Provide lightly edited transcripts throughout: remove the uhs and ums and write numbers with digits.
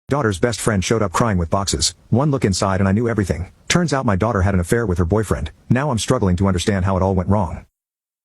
Daughter's best friend showed up crying with boxes. One look inside and I knew everything. Turns out my daughter had an affair with her boyfriend. Now I'm struggling to understand how it all went wrong.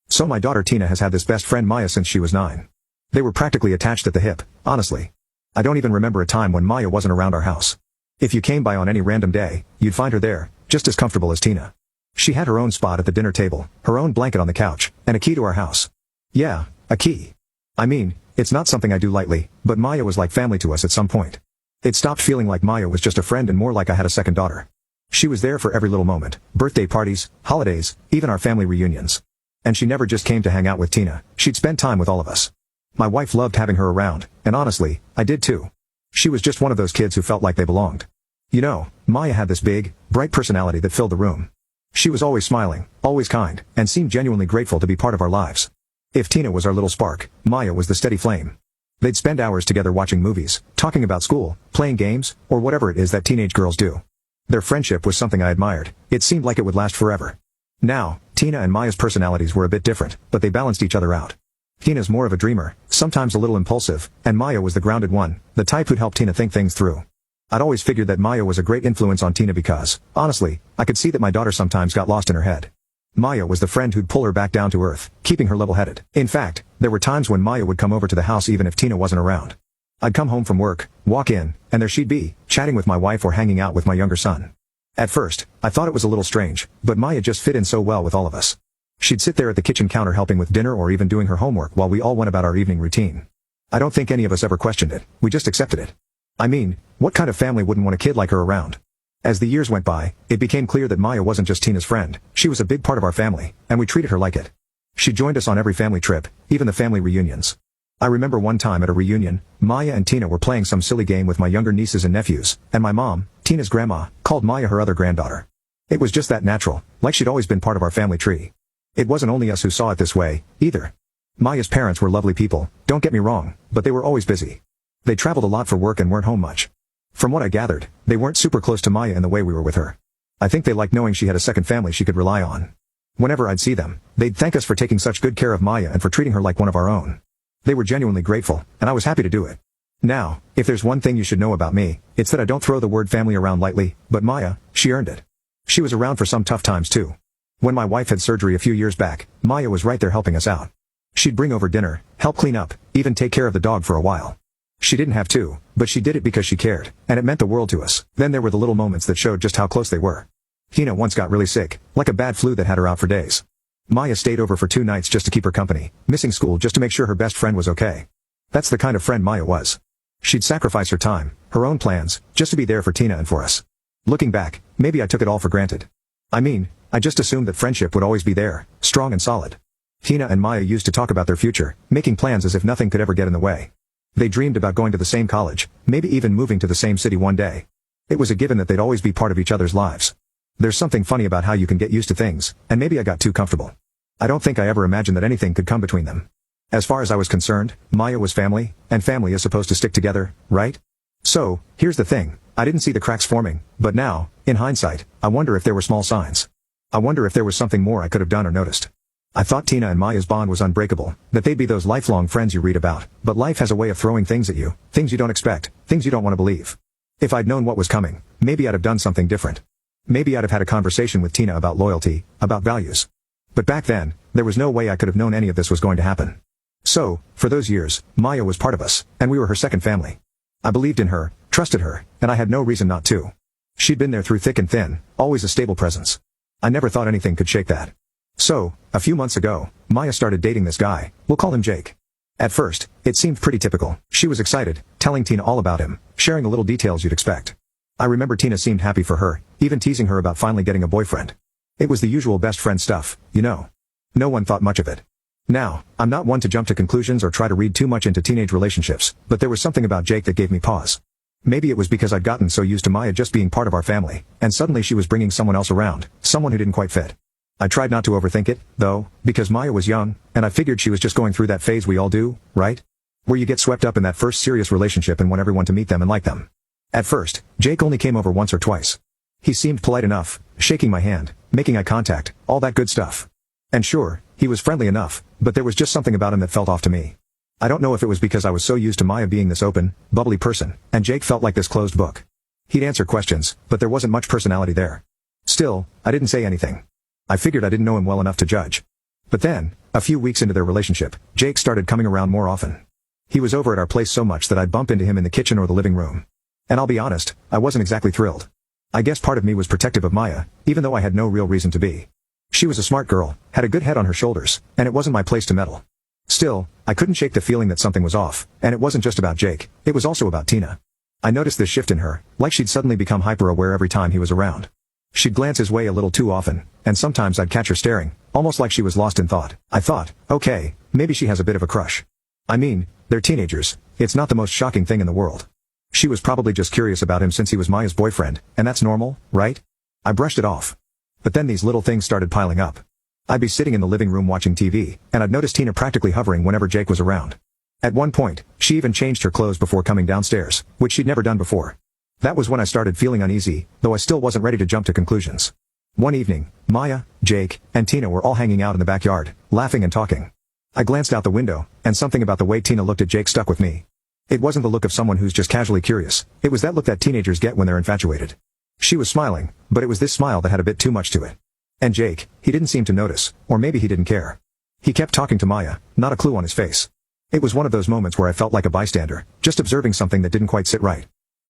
So my daughter Tina has had this best friend Maya since she was 9. They were practically attached at the hip, honestly. I don't even remember a time when Maya wasn't around our house. If you came by on any random day, you'd find her there, just as comfortable as Tina. She had her own spot at the dinner table, her own blanket on the couch, and a key to our house. Yeah, a key. I mean, it's not something I do lightly, but Maya was like family to us at some point. It stopped feeling like Maya was just a friend and more like I had a second daughter. She was there for every little moment, birthday parties, holidays, even our family reunions. And she never just came to hang out with Tina, she'd spend time with all of us. My wife loved having her around, and honestly, I did too. She was just one of those kids who felt like they belonged. You know, Maya had this big, bright personality that filled the room. She was always smiling, always kind, and seemed genuinely grateful to be part of our lives. If Tina was our little spark, Maya was the steady flame. They'd spend hours together watching movies, talking about school, playing games, or whatever it is that teenage girls do. Their friendship was something I admired. It seemed like it would last forever. Now, Tina and Maya's personalities were a bit different, but they balanced each other out. Tina's more of a dreamer, sometimes a little impulsive, and Maya was the grounded one, the type who'd help Tina think things through. I'd always figured that Maya was a great influence on Tina because, honestly, I could see that my daughter sometimes got lost in her head. Maya was the friend who'd pull her back down to earth, keeping her level-headed. In fact, there were times when Maya would come over to the house even if Tina wasn't around. I'd come home from work, walk in, and there she'd be, chatting with my wife or hanging out with my younger son. At first, I thought it was a little strange, but Maya just fit in so well with all of us. She'd sit there at the kitchen counter helping with dinner or even doing her homework while we all went about our evening routine. I don't think any of us ever questioned it, we just accepted it. I mean, what kind of family wouldn't want a kid like her around? As the years went by, it became clear that Maya wasn't just Tina's friend, she was a big part of our family, and we treated her like it. She joined us on every family trip, even the family reunions. I remember one time at a reunion, Maya and Tina were playing some silly game with my younger nieces and nephews, and my mom, Tina's grandma, called Maya her other granddaughter. It was just that natural, like she'd always been part of our family tree. It wasn't only us who saw it this way, either. Maya's parents were lovely people, don't get me wrong, but they were always busy. They traveled a lot for work and weren't home much. From what I gathered, they weren't super close to Maya in the way we were with her. I think they liked knowing she had a second family she could rely on. Whenever I'd see them, they'd thank us for taking such good care of Maya and for treating her like one of our own. They were genuinely grateful, and I was happy to do it. Now, if there's one thing you should know about me, it's that I don't throw the word family around lightly, but Maya, she earned it. She was around for some tough times too. When my wife had surgery a few years back, Maya was right there helping us out. She'd bring over dinner, help clean up, even take care of the dog for a while. She didn't have to, but she did it because she cared, and it meant the world to us. Then there were the little moments that showed just how close they were. Tina once got really sick, like a bad flu that had her out for days. Maya stayed over for 2 nights just to keep her company, missing school just to make sure her best friend was okay. That's the kind of friend Maya was. She'd sacrifice her time, her own plans, just to be there for Tina and for us. Looking back, maybe I took it all for granted. I mean, I just assumed that friendship would always be there, strong and solid. Tina and Maya used to talk about their future, making plans as if nothing could ever get in the way. They dreamed about going to the same college, maybe even moving to the same city one day. It was a given that they'd always be part of each other's lives. There's something funny about how you can get used to things, and maybe I got too comfortable. I don't think I ever imagined that anything could come between them. As far as I was concerned, Maya was family, and family is supposed to stick together, right? So, here's the thing, I didn't see the cracks forming, but now, in hindsight, I wonder if there were small signs. I wonder if there was something more I could have done or noticed. I thought Tina and Maya's bond was unbreakable, that they'd be those lifelong friends you read about, but life has a way of throwing things at you, things you don't expect, things you don't want to believe. If I'd known what was coming, maybe I'd have done something different. Maybe I'd have had a conversation with Tina about loyalty, about values. But back then, there was no way I could have known any of this was going to happen. So, for those years, Maya was part of us, and we were her second family. I believed in her, trusted her, and I had no reason not to. She'd been there through thick and thin, always a stable presence. I never thought anything could shake that. So, a few months ago, Maya started dating this guy, we'll call him Jake. At first, it seemed pretty typical. She was excited, telling Tina all about him, sharing the little details you'd expect. I remember Tina seemed happy for her, even teasing her about finally getting a boyfriend. It was the usual best friend stuff, you know. No one thought much of it. Now, I'm not one to jump to conclusions or try to read too much into teenage relationships, but there was something about Jake that gave me pause. Maybe it was because I'd gotten so used to Maya just being part of our family, and suddenly she was bringing someone else around, someone who didn't quite fit. I tried not to overthink it, though, because Maya was young, and I figured she was just going through that phase we all do, right? Where you get swept up in that first serious relationship and want everyone to meet them and like them. At first, Jake only came over once or twice. He seemed polite enough, shaking my hand, making eye contact, all that good stuff. And sure, he was friendly enough, but there was just something about him that felt off to me. I don't know if it was because I was so used to Maya being this open, bubbly person, and Jake felt like this closed book. He'd answer questions, but there wasn't much personality there. Still, I didn't say anything. I figured I didn't know him well enough to judge. But then, a few weeks into their relationship, Jake started coming around more often. He was over at our place so much that I'd bump into him in the kitchen or the living room. And I'll be honest, I wasn't exactly thrilled. I guess part of me was protective of Maya, even though I had no real reason to be. She was a smart girl, had a good head on her shoulders, and it wasn't my place to meddle. Still, I couldn't shake the feeling that something was off, and it wasn't just about Jake, it was also about Tina. I noticed this shift in her, like she'd suddenly become hyper-aware every time he was around. She'd glance his way a little too often, and sometimes I'd catch her staring, almost like she was lost in thought. I thought, okay, maybe she has a bit of a crush. I mean, they're teenagers, it's not the most shocking thing in the world. She was probably just curious about him since he was Maya's boyfriend, and that's normal, right? I brushed it off. But then these little things started piling up. I'd be sitting in the living room watching TV, and I'd notice Tina practically hovering whenever Jake was around. At one point, she even changed her clothes before coming downstairs, which she'd never done before. That was when I started feeling uneasy, though I still wasn't ready to jump to conclusions. One evening, Maya, Jake, and Tina were all hanging out in the backyard, laughing and talking. I glanced out the window, and something about the way Tina looked at Jake stuck with me. It wasn't the look of someone who's just casually curious, it was that look that teenagers get when they're infatuated. She was smiling, but it was this smile that had a bit too much to it. And Jake, he didn't seem to notice, or maybe he didn't care. He kept talking to Maya, not a clue on his face. It was one of those moments where I felt like a bystander, just observing something that didn't quite sit right.